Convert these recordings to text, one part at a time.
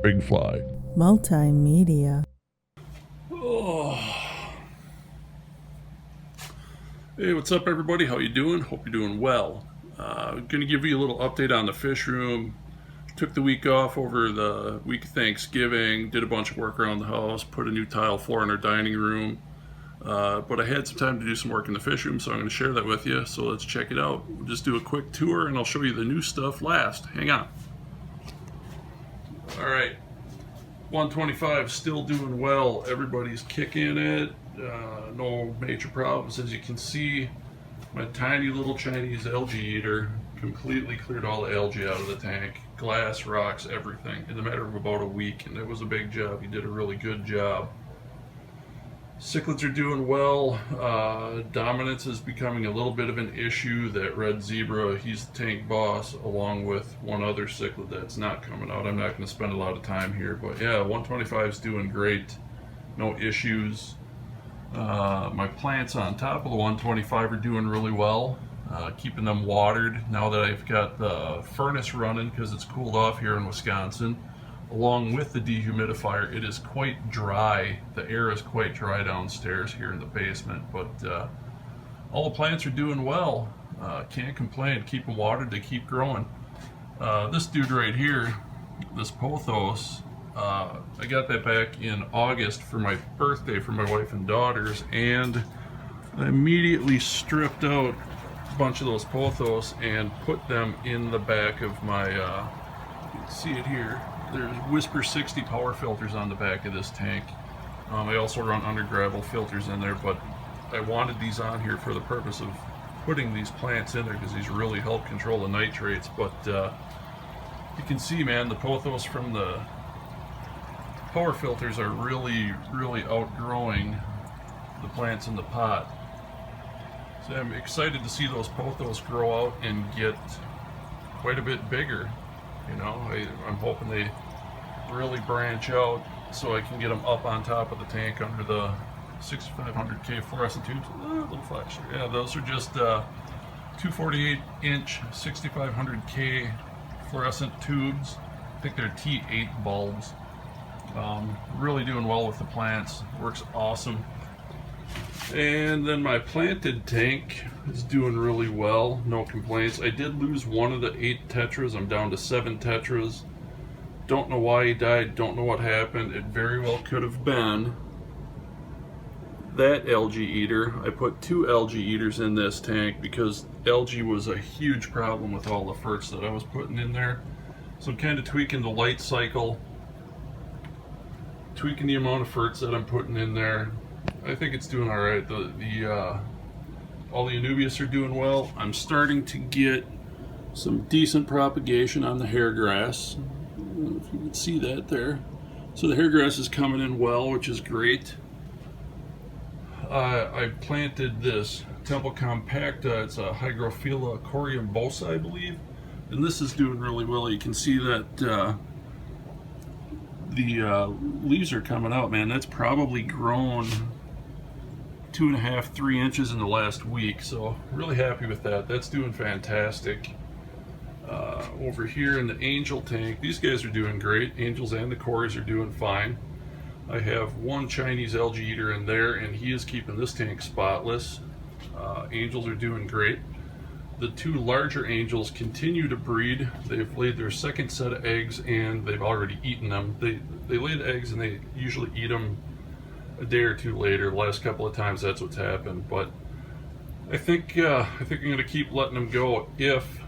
Big Fly. Multimedia. Oh. Hey, what's up, everybody? How you doing? Hope you're doing well. Gonna give you a little update on the fish room. Took the week off over the week of Thanksgiving. Did a bunch of work around the house. Put a new tile floor in our dining room. But I had some time to do some work in the fish room, so I'm going to share that with you. So let's check it out. We'll just do a quick tour, and I'll show you the new stuff last. Hang on. All right. 125 still doing well. Everybody's kicking it. No major problems. As you can see, my tiny little Chinese algae eater completely cleared all the algae out of the tank. Glass, rocks, everything in a matter of about a week, and it was a big job. He did a really good job. Cichlids are doing well. Dominance is becoming a little bit of an issue. That red zebra, he's the tank boss, along with one other cichlid that's not coming out. I'm not going to spend a lot of time here, but yeah, 125 is doing great. No issues. My plants on top of the 125 are doing really well. Keeping them watered now that I've got the furnace running because it's cooled off here in Wisconsin. Along with the dehumidifier, it is quite dry. The air is quite dry downstairs here in the basement, but all the plants are doing well. Can't complain. Keep them watered, they keep growing. This dude right here, this pothos, I got that back in August for my birthday for my wife and daughters, and I immediately stripped out a bunch of those pothos and put them in the back of my, you can see it here. There's Whisper 60 power filters on the back of this tank. I also run under gravel filters in there, but I wanted these on here for the purpose of putting these plants in there because these really help control the nitrates. But you can see, man, the pothos from the power filters are really outgrowing the plants in the pot. So I'm excited to see those pothos grow out and get quite a bit bigger. You know, I'm hoping they really branch out so I can get them up on top of the tank under the 6500K fluorescent tubes. A little flash there. Yeah, those are just 248-inch 6500K fluorescent tubes. I think they're T8 bulbs. Really doing well with the plants. Works awesome. And then my planted tank is doing really well, no complaints. I did lose one of the 8 tetras. I'm down to 7 tetras. Don't know why he died, don't know what happened. It very well could have been that algae eater. I put 2 algae eaters in this tank because algae was a huge problem with all the ferts that I was putting in there. So I'm kind of tweaking the light cycle, tweaking the amount of ferts that I'm putting in there. I think it's doing all right. All the Anubias are doing well. I'm starting to get some decent propagation on the hair grass. I don't know if you can see that there. So the hair grass is coming in well, which is great. I planted this Temple Compacta. It's a Hygrophila coriumbosa, I believe. And this is doing really well. You can see that the leaves are coming out, man. That's probably grown 2.5, 3 inches in the last week, so really happy with that. That's doing fantastic. Over here in the angel tank, these guys are doing great. Angels and the cories are doing fine. I have one Chinese algae eater in there, and he is keeping this tank spotless. Angels are doing great. The 2 larger angels continue to breed. They've laid their second set of eggs, and they've already eaten them. They lay the eggs, and they usually eat them a day or 2 later. The last couple of times that's what's happened, but I think I'm going to keep letting them go. If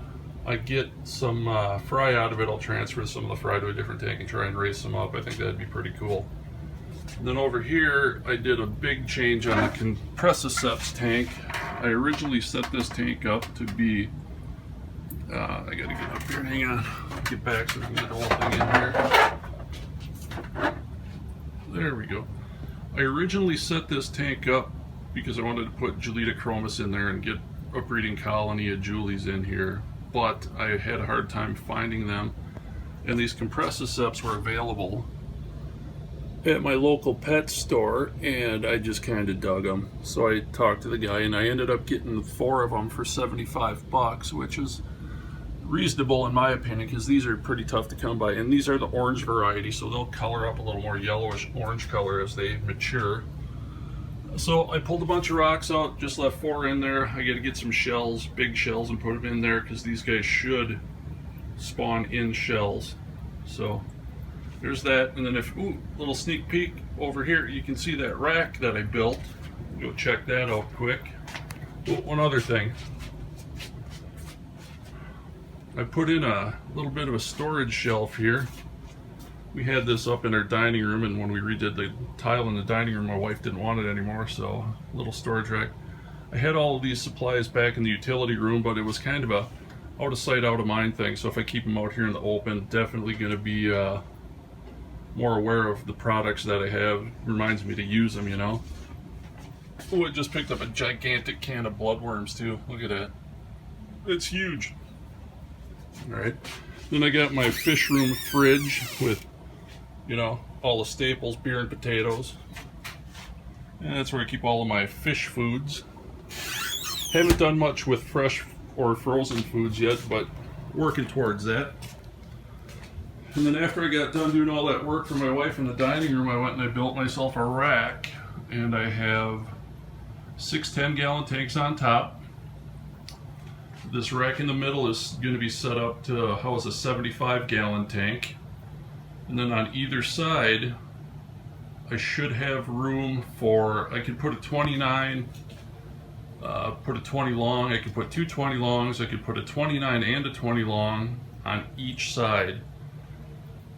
I get some fry out of it, I'll transfer some of the fry to a different tank and try and raise some up. I think that'd be pretty cool. And then over here, I did a big change on the Compressiceps tank. I originally set this tank up to be, I gotta get up here, hang on, get back so we can get the whole thing in here. There we go. I originally set this tank up because I wanted to put Julita chromis in there and get a breeding colony of Julies in here, but I had a hard time finding them, and these Compressiceps were available at my local pet store, and I just kind of dug them. So I talked to the guy, and I ended up getting 4 of them for $75, which is reasonable in my opinion, because these are pretty tough to come by, and these are the orange variety, so they'll color up a little more yellowish orange color as they mature. So I pulled a bunch of rocks out, just left 4 in there. I got to get some shells, big shells, and put them in there because these guys should spawn in shells. So there's that. And then if, ooh, little sneak peek over here, you can see that rack that I built. Go check that out quick. Oh, one other thing. I put in a little bit of a storage shelf here. We had this up in our dining room, and when we redid the tile in the dining room, my wife didn't want it anymore, so a little storage rack. I had all of these supplies back in the utility room, but it was kind of a out of sight, out of mind thing, so if I keep them out here in the open, definitely going to be more aware of the products that I have. Reminds me to use them, you know. Oh, I just picked up a gigantic can of bloodworms too. Look at that. It's huge. Alright. Then I got my fish room fridge with, you know, all the staples, beer and potatoes. And that's where I keep all of my fish foods. Haven't done much with fresh or frozen foods yet, but working towards that. And then after I got done doing all that work for my wife in the dining room, I went and I built myself a rack. And I have 6 10-gallon tanks on top. This rack in the middle is going to be set up to house a 75-gallon tank. And then on either side, I should have room for, I could put a 29, put a 20 long, I could put 2 20 longs, I could put a 29 and a 20 long on each side.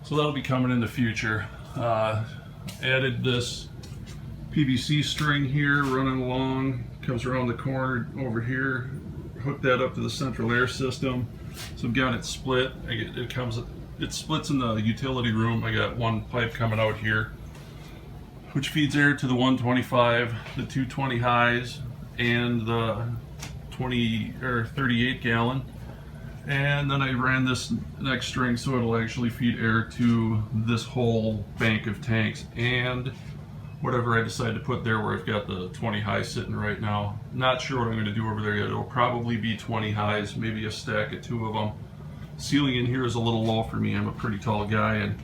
So that'll be coming in the future. Added this PVC string here running along, comes around the corner over here, hooked that up to the central air system. So I've got it split. It splits in the utility room. I got one pipe coming out here, which feeds air to the 125, the 220 highs, and the 20 or 38 gallon. And then I ran this next string so it'll actually feed air to this whole bank of tanks and whatever I decide to put there, where I've got the 20 highs sitting right now. Not sure what I'm going to do over there yet. It'll probably be 20 highs, maybe a stack of 2 of them. Ceiling in here is a little low for me. I'm a pretty tall guy, and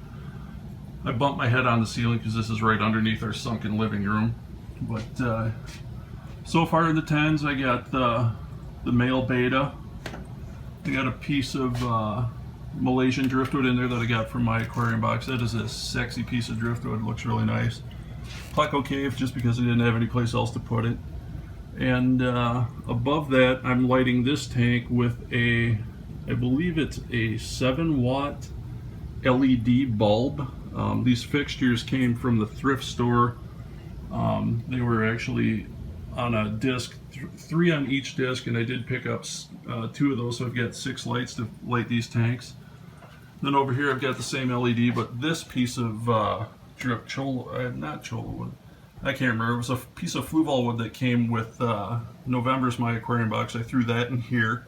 I bumped my head on the ceiling because this is right underneath our sunken living room. But so far in the 10s, I got the male beta. I got a piece of Malaysian driftwood in there that I got from my aquarium box. That is a sexy piece of driftwood. It looks really nice. Pleco cave, just because I didn't have any place else to put it. And above that, I'm lighting this tank with a, I believe it's a 7-watt LED bulb. These fixtures came from the thrift store. They were actually on a disc, 3 on each disc, and I did pick up 2 of those, so I've got 6 lights to light these tanks. Then over here I've got the same LED, but this piece of not cholla wood, I can't remember. It was a piece of fluval wood that came with November's my aquarium box. I threw that in here,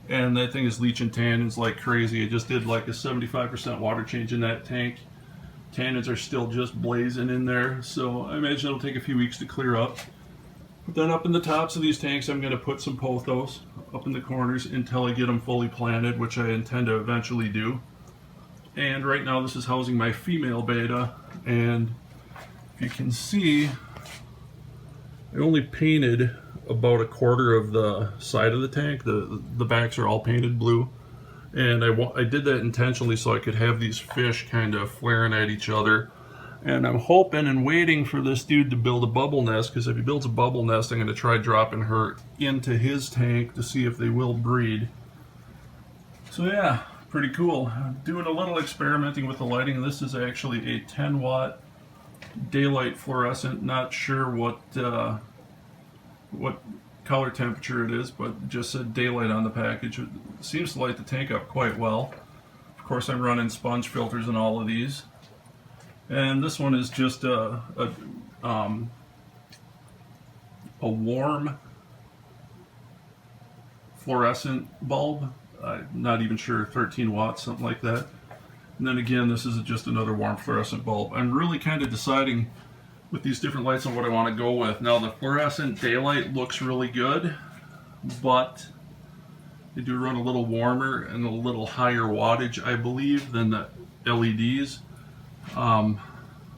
and that thing is leaching tannins like crazy. I just did like a 75% water change in that tank. Tannins are still just blazing in there, so I imagine it'll take a few weeks to clear up. But then up in the tops of these tanks, I'm going to put some pothos up in the corners until I get them fully planted, which I intend to eventually do. And right now this is housing my female beta, and if you can see, I only painted about 1/4 of the side of the tank. The backs are all painted blue, and I did that intentionally so I could have these fish kind of flaring at each other. And I'm hoping and waiting for this dude to build a bubble nest, because if he builds a bubble nest, I'm going to try dropping her into his tank to see if they will breed. So yeah, pretty cool. I'm doing a little experimenting with the lighting. This is actually a 10-watt daylight fluorescent. Not sure what color temperature it is, but it just said daylight on the package. It seems to light the tank up quite well. Of course, I'm running sponge filters in all of these. And this one is just a warm fluorescent bulb. I'm not even sure, 13 watts, something like that. And then again, this is just another warm fluorescent bulb. I'm really kind of deciding with these different lights on what I want to go with. Now the fluorescent daylight looks really good, but They do run a little warmer and a little higher wattage, I believe, than the LEDs.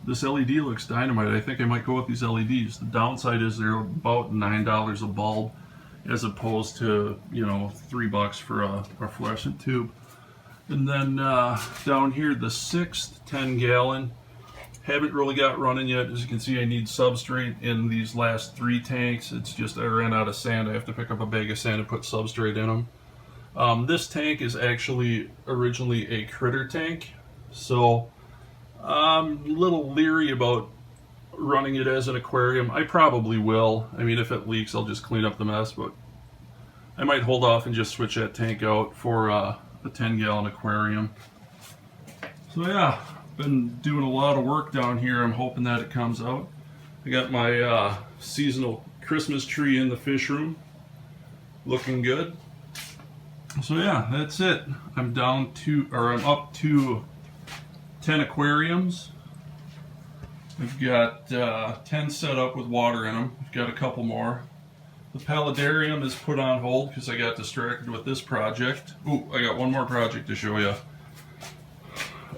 This LED looks dynamite. I think I might go with these LEDs. The downside is they're about $9 a bulb, as opposed to, you know, $3 for a fluorescent tube. And then down here, the 6th 10-gallon. Haven't really got running yet. As you can see, I need substrate in these last 3 tanks. It's just I ran out of sand. I have to pick up a bag of sand and put substrate in them. This tank is actually originally a critter tank, so I'm a little leery about running it as an aquarium. I probably will. I mean, if it leaks, I'll just clean up the mess, but I might hold off and just switch that tank out for a 10-gallon aquarium. So yeah, been doing a lot of work down here. I'm hoping that it comes out. I got my seasonal Christmas tree in the fish room, looking good. So yeah, that's it. I'm up to 10 aquariums. We've got 10 set up with water in them. We've got a couple more. The paludarium is put on hold because I got distracted with this project. Ooh, I got one more project to show you.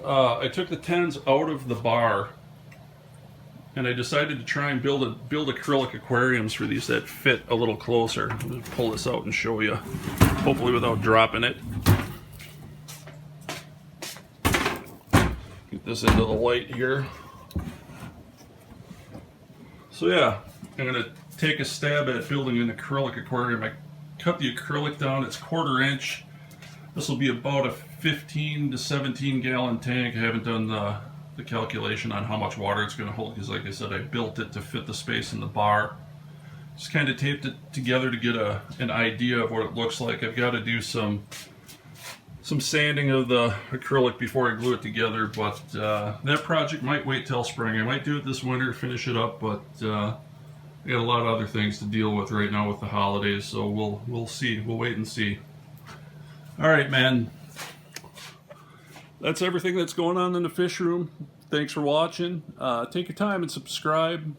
I took the tens out of the bar and I decided to try and build acrylic aquariums for these that fit a little closer. I'm going to pull this out and show you, hopefully without dropping it. Get this into the light here. So yeah, I'm going to take a stab at building an acrylic aquarium. I cut the acrylic down, it's 1/4 inch. This will be about a 15 to 17 gallon tank. I haven't done the calculation on how much water it's going to hold because, like I said, I built it to fit the space in the bar. Just kind of taped it together to get an idea of what it looks like. I've got to do some sanding of the acrylic before I glue it together, but that project might wait till spring. I might do it this winter, finish it up, but I got a lot of other things to deal with right now with the holidays, so we'll see. We'll wait and see. All right, man. That's everything that's going on in the fish room. Thanks for watching. Take your time and subscribe.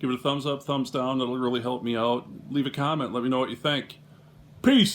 Give it a thumbs up, thumbs down. That'll really help me out. Leave a comment. Let me know what you think. Peace.